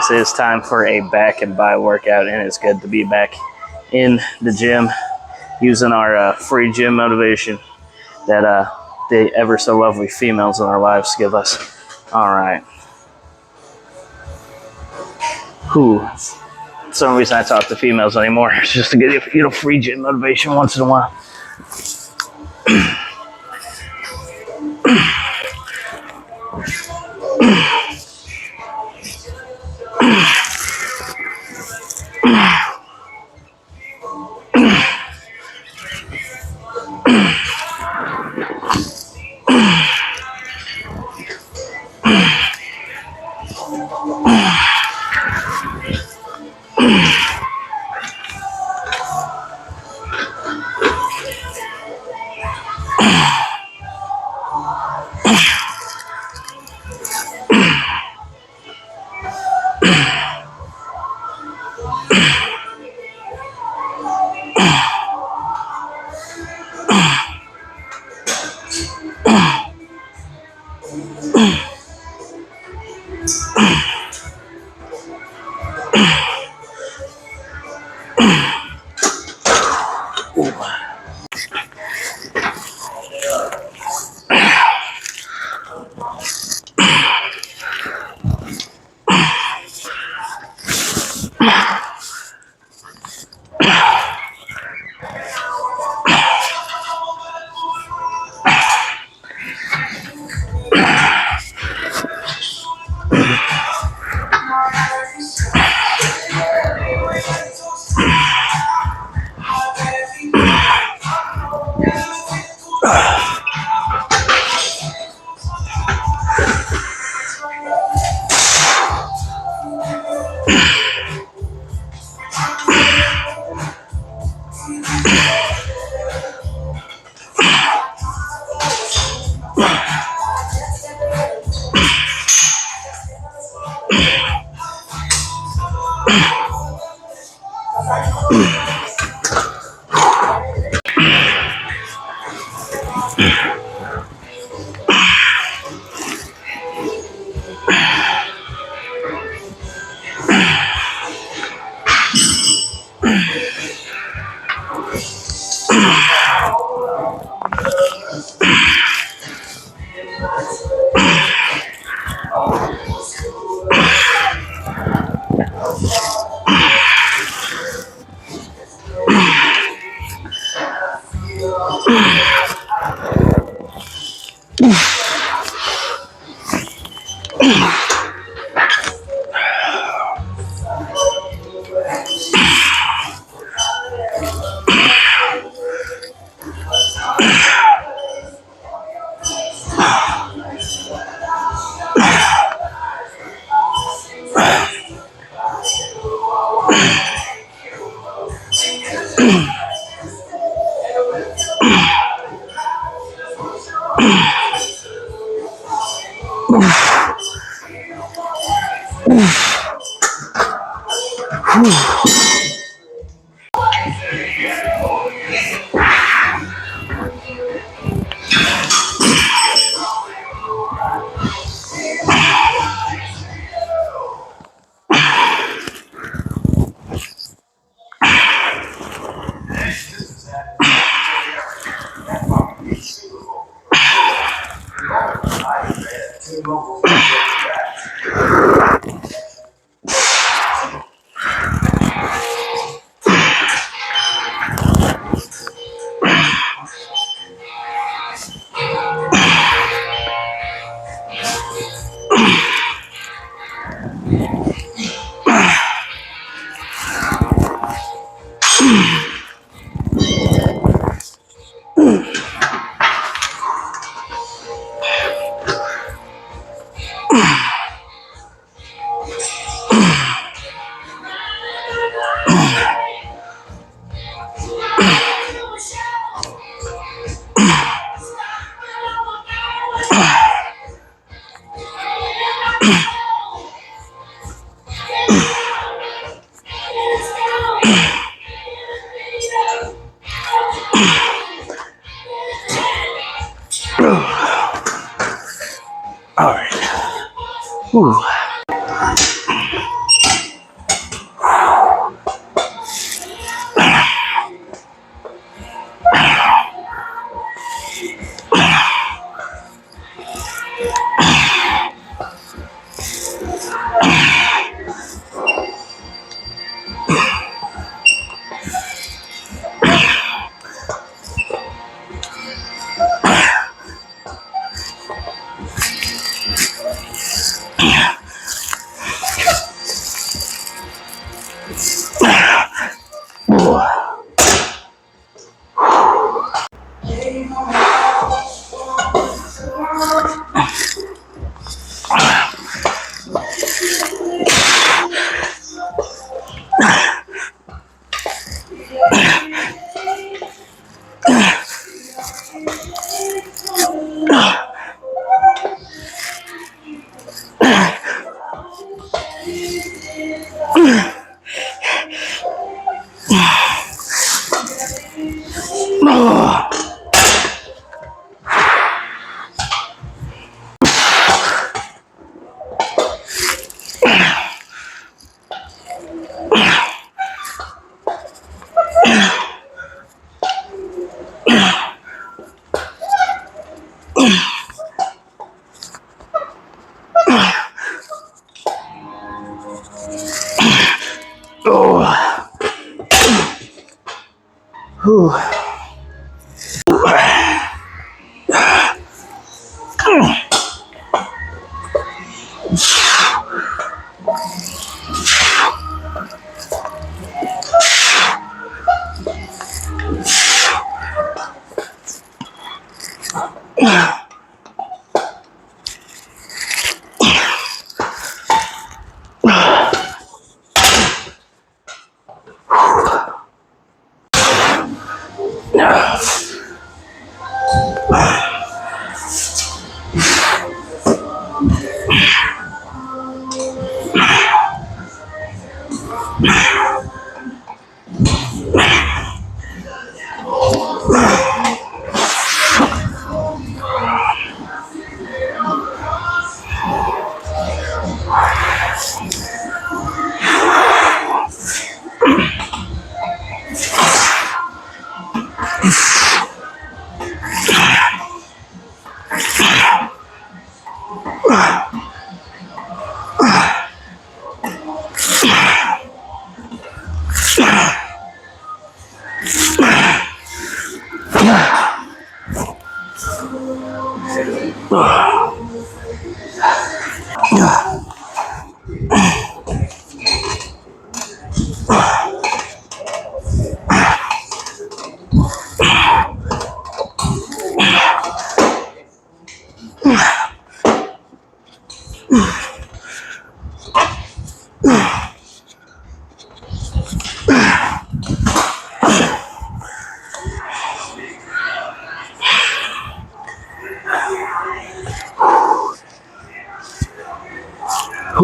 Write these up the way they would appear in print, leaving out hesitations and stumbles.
guys, it is time for a back and bi workout, and it's good to be back in the gym using our free gym motivation that the ever so lovely females in our lives give us. All right. Whew. That's the only reason I talk to females anymore. It's just to get you free gym motivation once in a while. All right. Whew.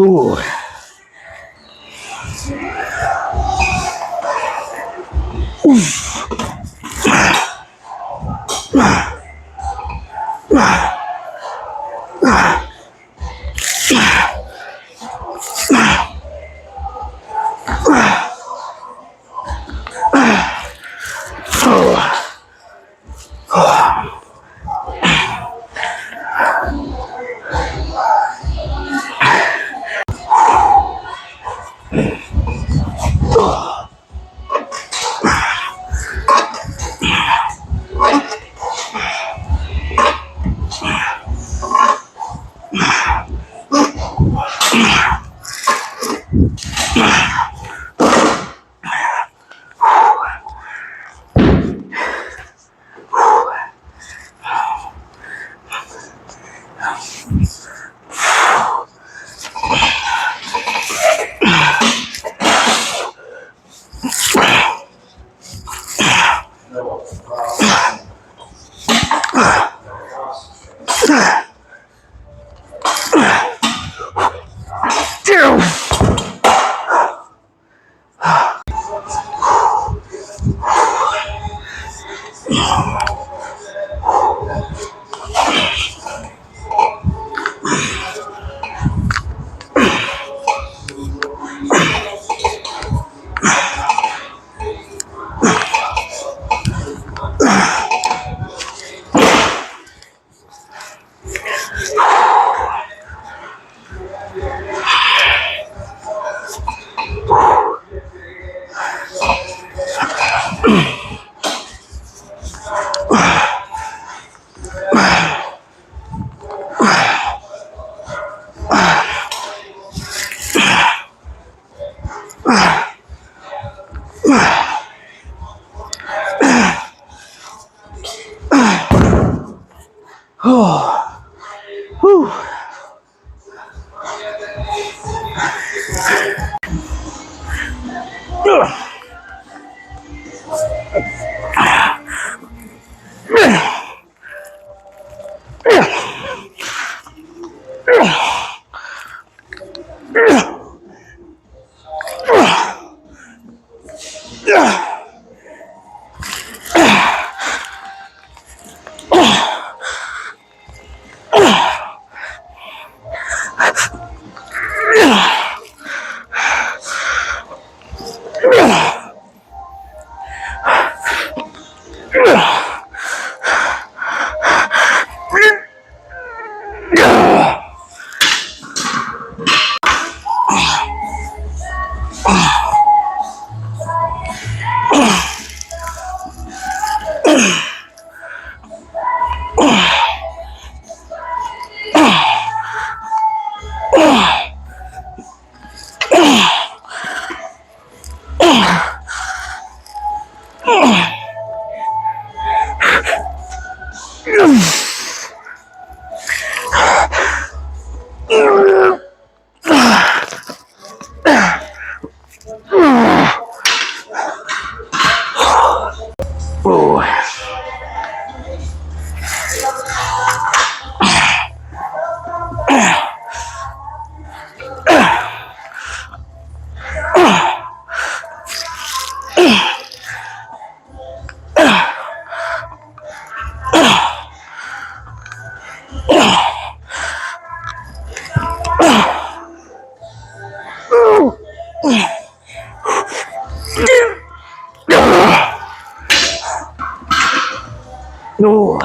Ooh. Yeah. Ooh. Ooh.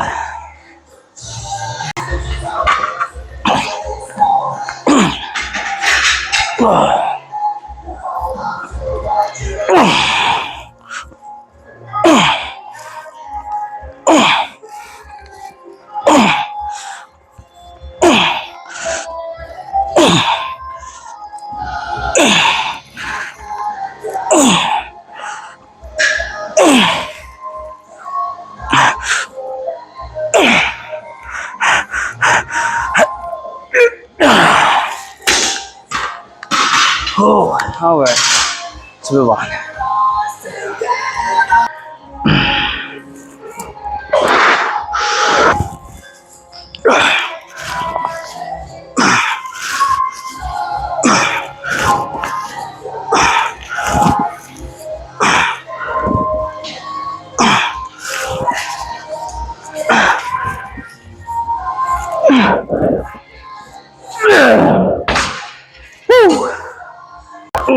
Oh, all right. Let's move on.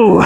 Ooh.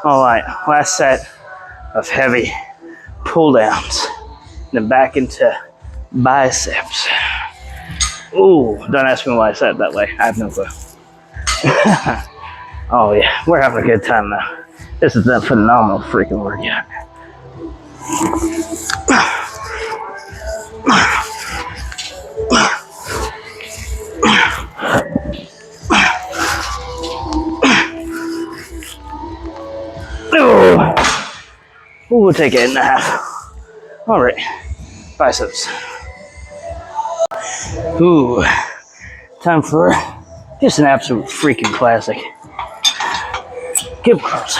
All right, last set of heavy pull downs. Then back into biceps. Ooh, don't ask me why I said it that way. I have no clue. Oh yeah, we're having a good time now. This is a phenomenal freaking workout. Ooh, we'll take 8.5. All right, biceps. Ooh, time for just an absolute freaking classic. Hip curls.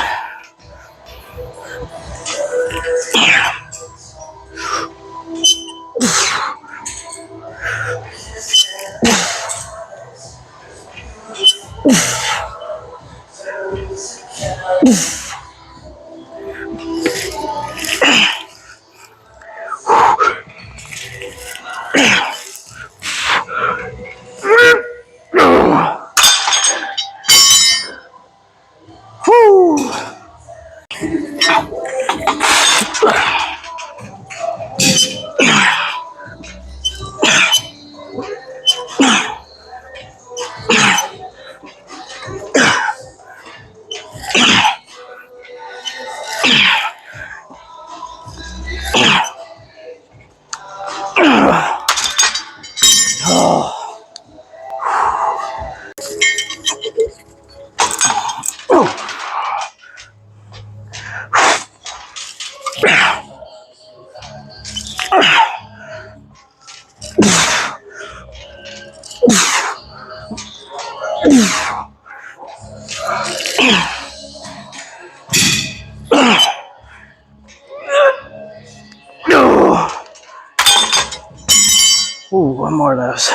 Ooh, one more of those.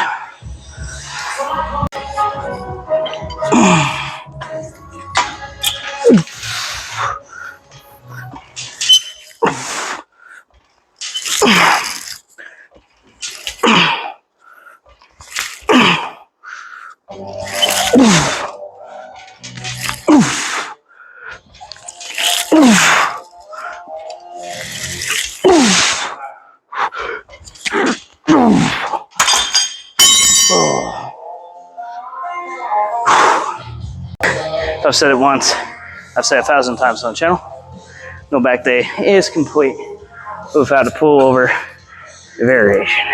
I've said it once, I've said 1,000 times on the channel. No back day is complete without a pullover variation.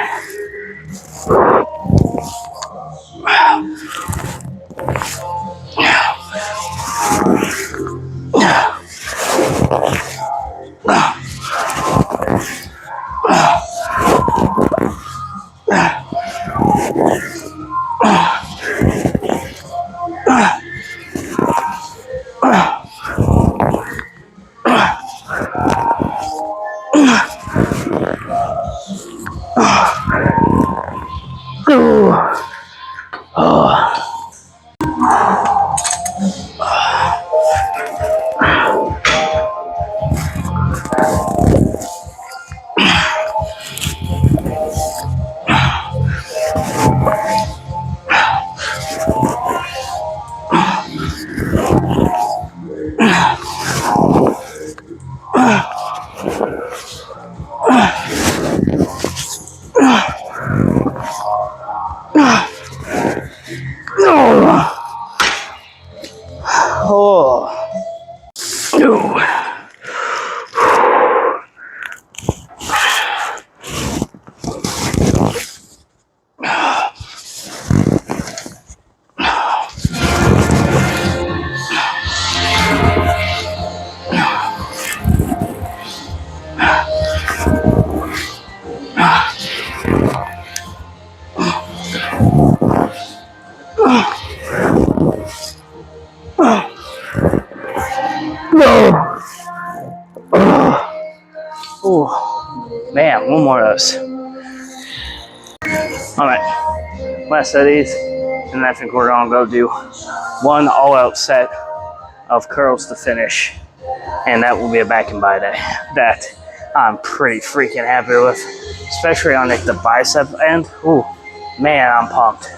Oh, man, one more of those. All right, last set of these, and I think we're gonna go do one all-out set of curls to finish, and that will be a back and by day that I'm pretty freaking happy with, especially on like the bicep end. Ooh, man, I'm pumped.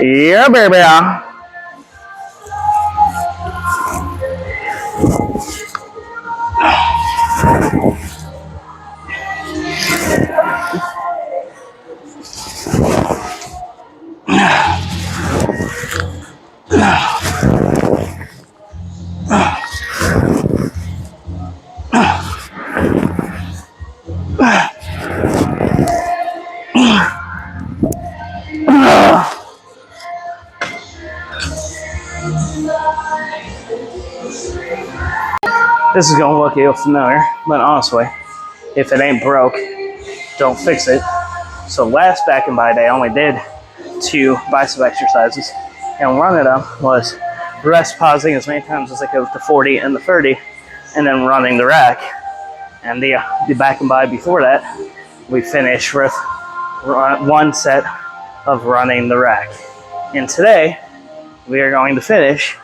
Yeah, baby. This is gonna look ill familiar, but honestly, if it ain't broke, don't fix it. So last back and by day, I only did 2 bicep exercises, and one of them was rest pausing as many times as I could with the 40 and the 30, and then running the rack. And the back and by before that, we finished with 1 set of running the rack. And today, we are going to finish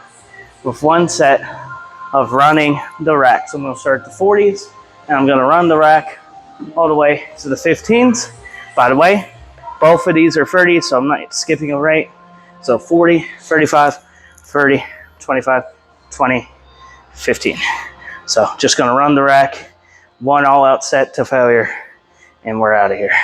with 1 set of running the rack. So I'm going to start the 40s, and I'm going to run the rack all the way to the 15s. By the way, both of these are 30s, so I'm not skipping a rate. So 40, 35, 30, 25, 20, 15. So just going to run the rack, 1 all-out set to failure, and we're out of here.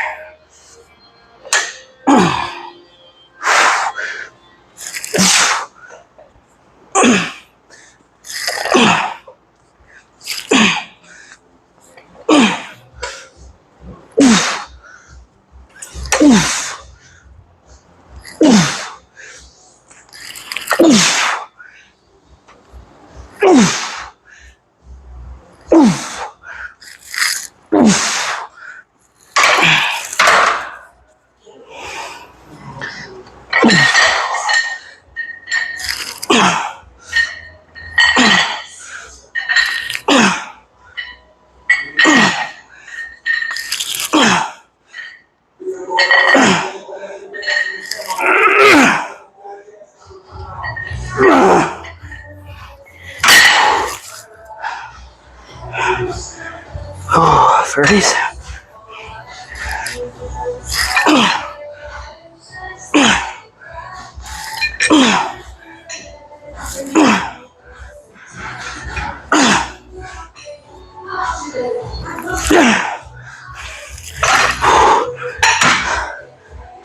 Oh, 30s.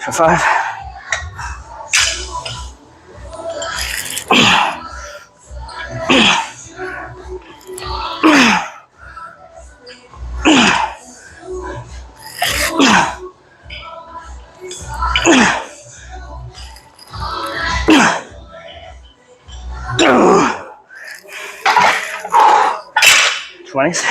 For 5. Twenties.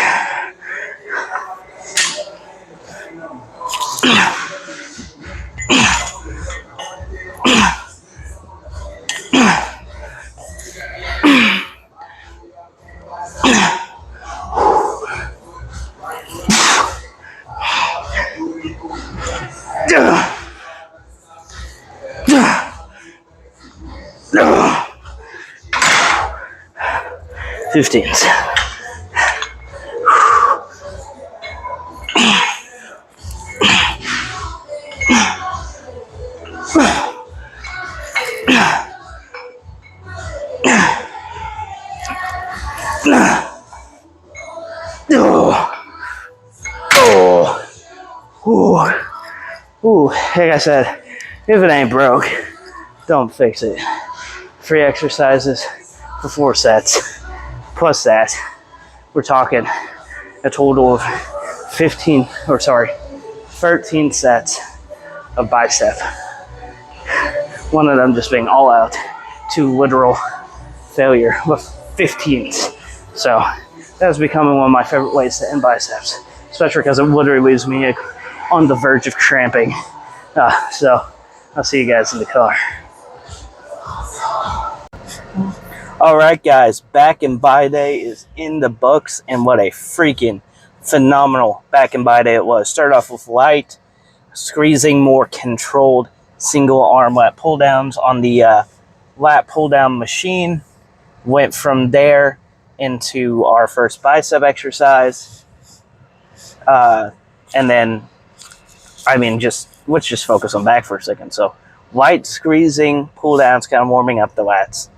No. 15s. Ooh, like I said, if it ain't broke, don't fix it. 3 exercises for 4 sets. Plus that, we're talking a total of 13 sets of bicep. One of them just being all out to literal failure with 15s. So that's becoming one of my favorite ways to end biceps, especially because it literally leaves me on the verge of cramping. So I'll see you guys in the car. All right, guys, back and by day is in the books, and what a freaking phenomenal back and by day it was. Started off with light, squeezing, more controlled single arm lat pull downs on the lat pull down machine. Went from there into our first bicep exercise, and then, let's just focus on back for a second. So light squeezing, pull downs, kind of warming up the lats.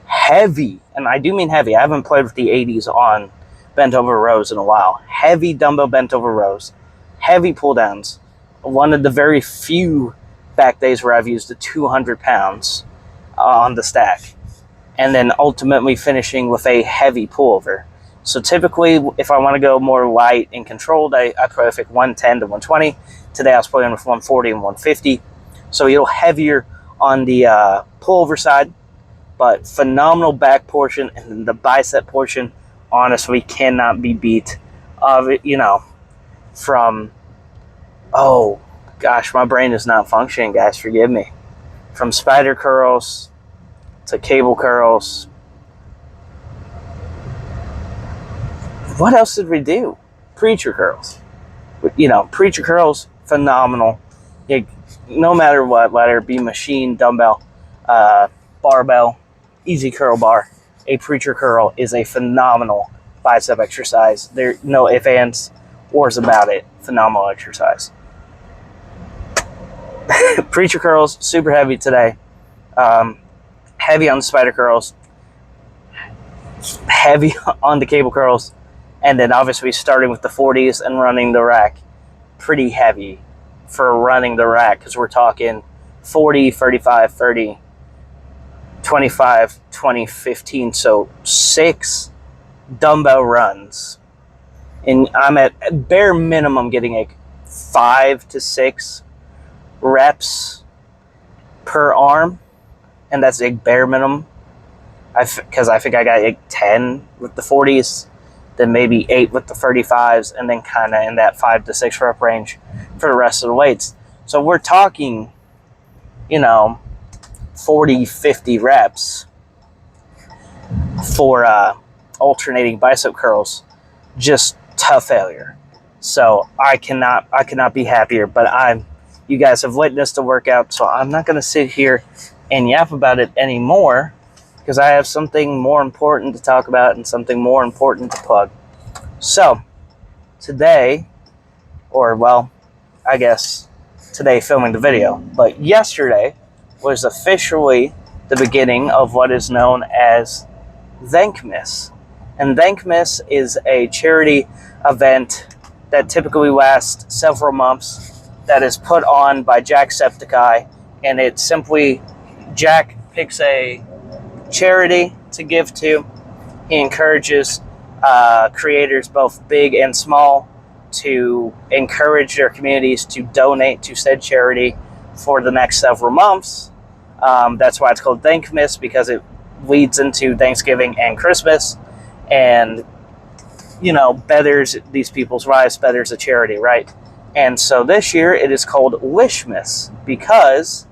Heavy, and I do mean heavy. I haven't played with the 80s on bent over rows in a while. Heavy dumbbell bent over rows, heavy pull downs. One of the very few back days where I've used the 200 pounds on the stack. And then ultimately finishing with a heavy pullover. So typically, if I want to go more light and controlled, I probably pick 110 to 120. Today I was playing with 140 and 150. So a little heavier on the pullover side, but phenomenal back portion, and then the bicep portion honestly cannot be beat. From, oh gosh, my brain is not functioning, guys, forgive me. From spider curls to cable curls. What else did we do? Preacher curls. Preacher curls, phenomenal. No matter what, whether it be machine, dumbbell, barbell, easy curl bar, a preacher curl is a phenomenal bicep exercise. There's no ifs, ands, ors about it. Phenomenal exercise. Preacher curls, super heavy today. Heavy on the spider curls, heavy on the cable curls, and then obviously starting with the 40s and running the rack. Pretty heavy for running the rack, because we're talking 40, 35, 30, 25, 20, 15. So 6 dumbbell runs. And I'm at bare minimum getting like 5 to 6 reps per arm. And that's a bare minimum. Because I think I got like 10 with the 40s, then maybe 8 with the 35s, and then kind of in that 5 to 6 rep range for the rest of the weights. So we're talking, 40, 50 reps for alternating bicep curls. Just tough failure. So I cannot be happier. But you guys have witnessed the workout, so I'm not going to sit here and yap about it anymore, because I have something more important to talk about and something more important to plug. So today, I guess today filming the video, but yesterday was officially the beginning of what is known as Thankmas. And Thankmas is a charity event that typically lasts several months that is put on by Jacksepticeye, and it's simply Jack picks a charity to give to. He encourages creators, both big and small, to encourage their communities to donate to said charity for the next several months. That's why it's called Thankmas, because it leads into Thanksgiving and Christmas, and betters these people's lives, betters a charity, right? And so this year it is called Wishmas, because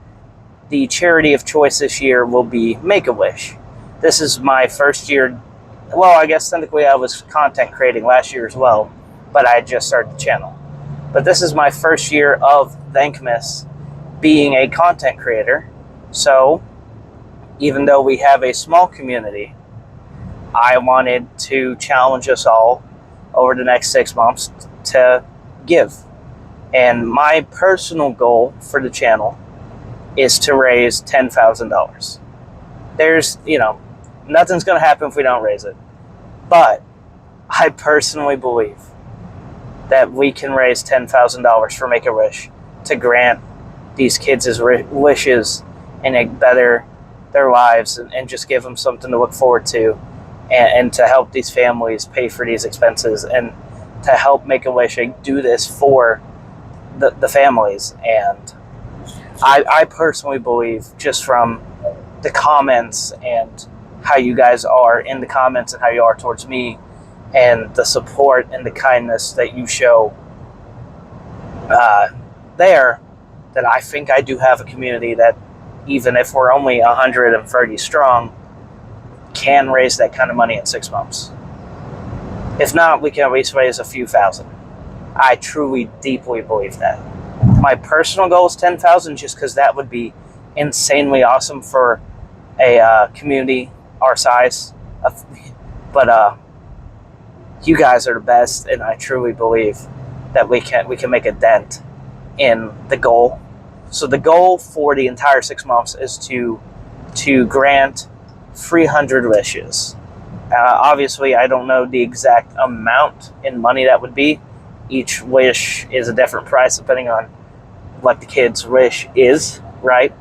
the charity of choice this year will be Make-A-Wish. This is my first year. Well, I guess technically I was content creating last year as well, but I just started the channel. But this is my first year of Thankmas being a content creator. So even though we have a small community, I wanted to challenge us all over the next 6 months to give. And my personal goal for the channel is to raise $10,000. There's, nothing's going to happen if we don't raise it. But I personally believe that we can raise $10,000 for Make-A-Wish to grant these kids' wishes and better their lives, and just give them something to look forward to, and to help these families pay for these expenses, and to help Make-A-Wish do this for the families. And I personally believe, just from the comments and how you guys are in the comments and how you are towards me, and the support and the kindness that you show there, that I think I do have a community that, even if we're only 130 strong, can raise that kind of money in 6 months. If not, we can at least raise a few thousand. I truly, deeply believe that. My personal goal is 10,000, just because that would be insanely awesome for a community our size. But you guys are the best, and I truly believe that we can make a dent in the goal. So the goal for the entire 6 months is to grant 300 wishes. Obviously, I don't know the exact amount in money that would be. Each wish is a different price depending on what the kid's wish is, right?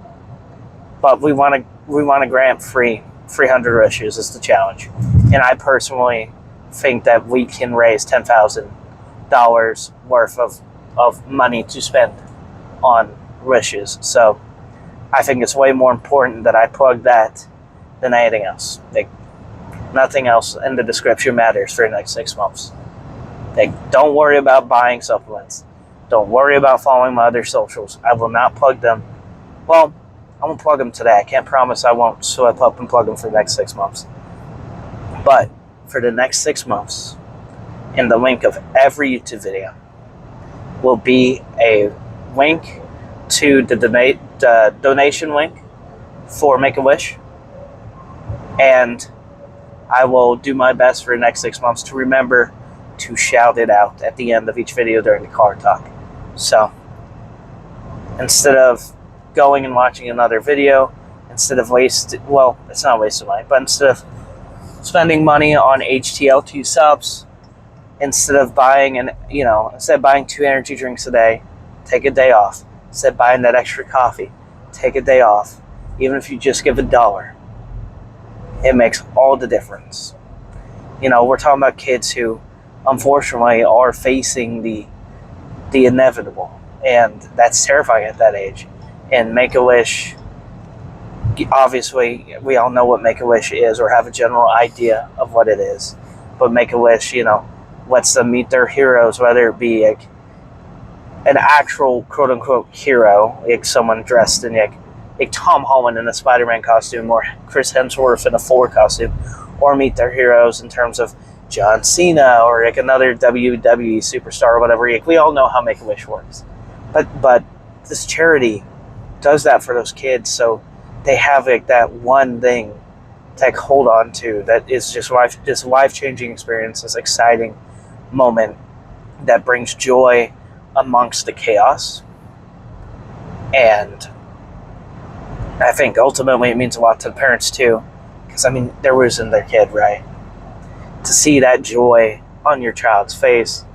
But we want to grant 300 wishes is the challenge. And I personally think that we can raise $10,000 worth of money to spend on wishes. So I think it's way more important that I plug that than anything else. Nothing else in the description matters for the next 6 months. Don't worry about buying supplements. Don't worry about following my other socials. I will not plug them. Well, I won't plug them today. I can't promise I won't swipe up and plug them for the next 6 months. But for the next 6 months, in the link of every YouTube video will be a link to the donation link for Make-A-Wish. And I will do my best for the next 6 months to remember to shout it out at the end of each video during the car talk. So instead of going and watching another video, instead of it's not wasting money, but instead of spending money on HTL2 subs, instead of buying 2 energy drinks a day, take a day off. Instead of buying that extra coffee, take a day off. Even if you just give $1, it makes all the difference. We're talking about kids who, unfortunately, are facing the inevitable, and that's terrifying at that age. And Make-A-Wish, obviously, we all know what Make-A-Wish is, or have a general idea of what it is. But Make-A-Wish, lets them meet their heroes, whether it be an actual quote-unquote hero, like someone dressed in like Tom Holland in a Spider-Man costume, or Chris Hemsworth in a Thor costume, or meet their heroes in terms of John Cena or like another WWE superstar or whatever. Like, we all know how Make-A-Wish works, but this charity does that for those kids, so they have like that one thing to hold on to that is just this life-changing experience, this exciting moment that brings joy amongst the chaos. And I think ultimately it means a lot to the parents too, because they're losing their kid, right? To see that joy on your child's face,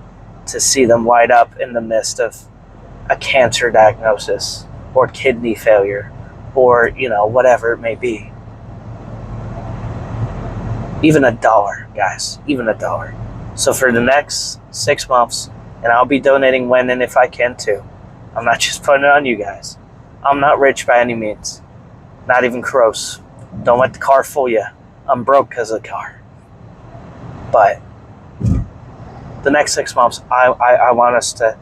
to see them light up in the midst of a cancer diagnosis or kidney failure or, whatever it may be. Even $1, guys, even $1. So for the next 6 months, and I'll be donating when and if I can too. I'm not just putting it on you guys. I'm not rich by any means. Not even close. Don't let the car fool you. I'm broke because of the car. But the next 6 months, I want us to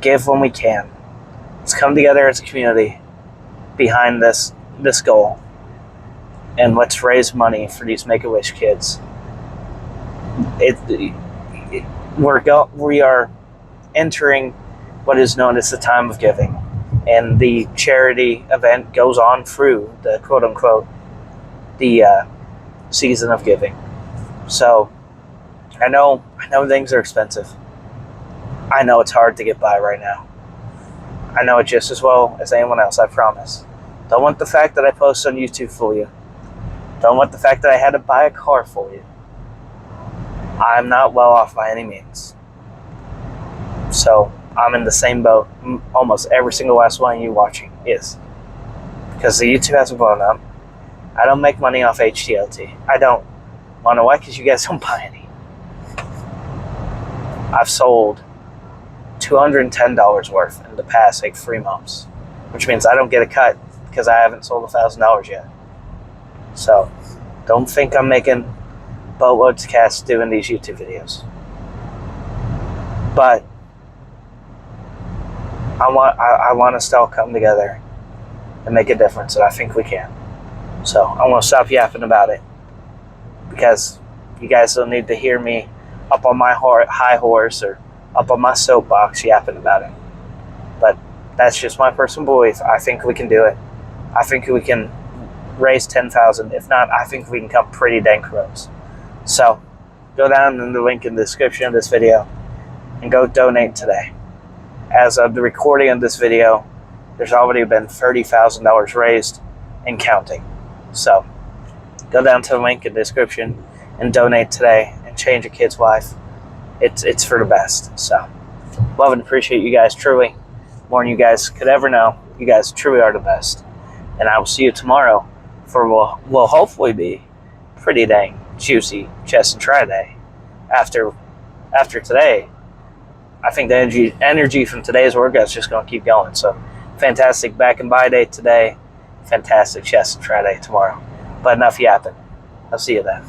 give when we can. Let's come together as a community behind this goal. And let's raise money for these Make-A-Wish kids. We are entering what is known as the time of giving. And the charity event goes on through the quote-unquote the season of giving. So I know things are expensive. I know it's hard to get by right now. I know it just as well as anyone else, I promise. Don't want the fact that I post on YouTube fool you. Don't want the fact that I had to buy a car fool you. I'm not well off by any means. So I'm in the same boat almost every single last one of you watching is. Because the YouTube hasn't blown up. I don't make money off HTLT. I don't. Wanna why? Because you guys don't buy any. I've sold $210 worth in the past 3 months, which means I don't get a cut because I haven't sold $1,000 yet. So don't think I'm making boatloads of cash doing these YouTube videos. But I want us to all come together and make a difference, and I think we can. So I want to stop yapping about it because you guys don't need to hear me up on my high horse or up on my soapbox yapping about it. But that's just my personal belief. I think we can do it. I think we can raise 10,000. If not, I think we can come pretty dang close. So go down in the link in the description of this video and go donate today. As of the recording of this video, there's already been $30,000 raised and counting. So go down to the link in the description and donate today and change a kid's life. It's for the best. So love and appreciate you guys truly. More than you guys could ever know. You guys truly are the best. And I will see you tomorrow for what will hopefully be pretty dang juicy chest and try day. After today, I think the energy from today's workout is just going to keep going. So fantastic back and by day today. Fantastic chest and try day tomorrow. But enough yapping. I'll see you then.